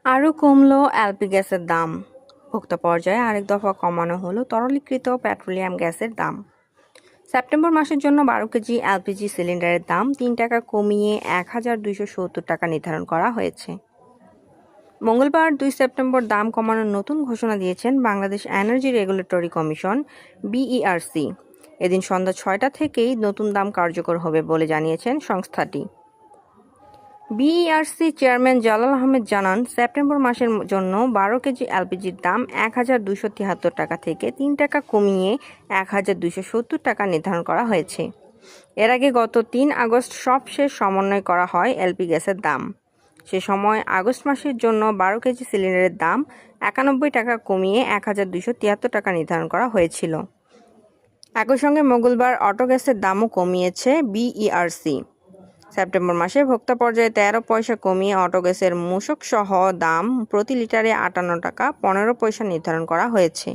আরও কমল এলপি গ্যাসের দাম। ভোক্তা পর্যায়ে আরেক দফা কমানো হলো তরলীকৃত পেট্রোলিয়াম গ্যাসের দাম। সেপ্টেম্বর মাসের জন্য 12 কেজি এলপিজি সিলিন্ডারের দাম 3 টাকা কমিয়ে 1270 টাকা নির্ধারণ করা হয়েছে। মঙ্গলবার 2 সেপ্টেম্বর দাম কমানোর নতুন ঘোষণা দিয়েছেন Bangladesh energy regulatory commission BERC. এদিন সন্ধ্যা 6টা থেকেই নতুন দাম কার্যকর হবে বলে জানিয়েছেন সংস্থাটি। বিইআরসি চেয়ারম্যান জালাল আহমেদ জানান, সেপ্টেম্বর মাসের জন্য 12 কেজি এলপিজির দাম 1273 টাকা থেকে 3 টাকা কমিয়ে 1270 টাকা নির্ধারণ করা হয়েছে। এর আগে গত 3 আগস্ট সবশেষ সমন্বয় করা হয় এলপি গ্যাসের দাম। সে সময় আগস্ট মাসের জন্য 12 কেজি সিলিন্ডারের দাম 91 টাকা কমিয়ে 1273 টাকা নির্ধারণ করা হয়েছিল। একই সঙ্গে মঙ্গলবার অটো গ্যাসের দামও কমিয়েছে বিইআরসি। সেপ্টেম্বর মাসে ভোক্তা পর্যায়ে 13 পয়সা কমিয়ে অটো গ্যাসের মূসক সহ দাম প্রতি লিটারে 58 টাকা 15 পয়সা নির্ধারণ করা হয়েছে।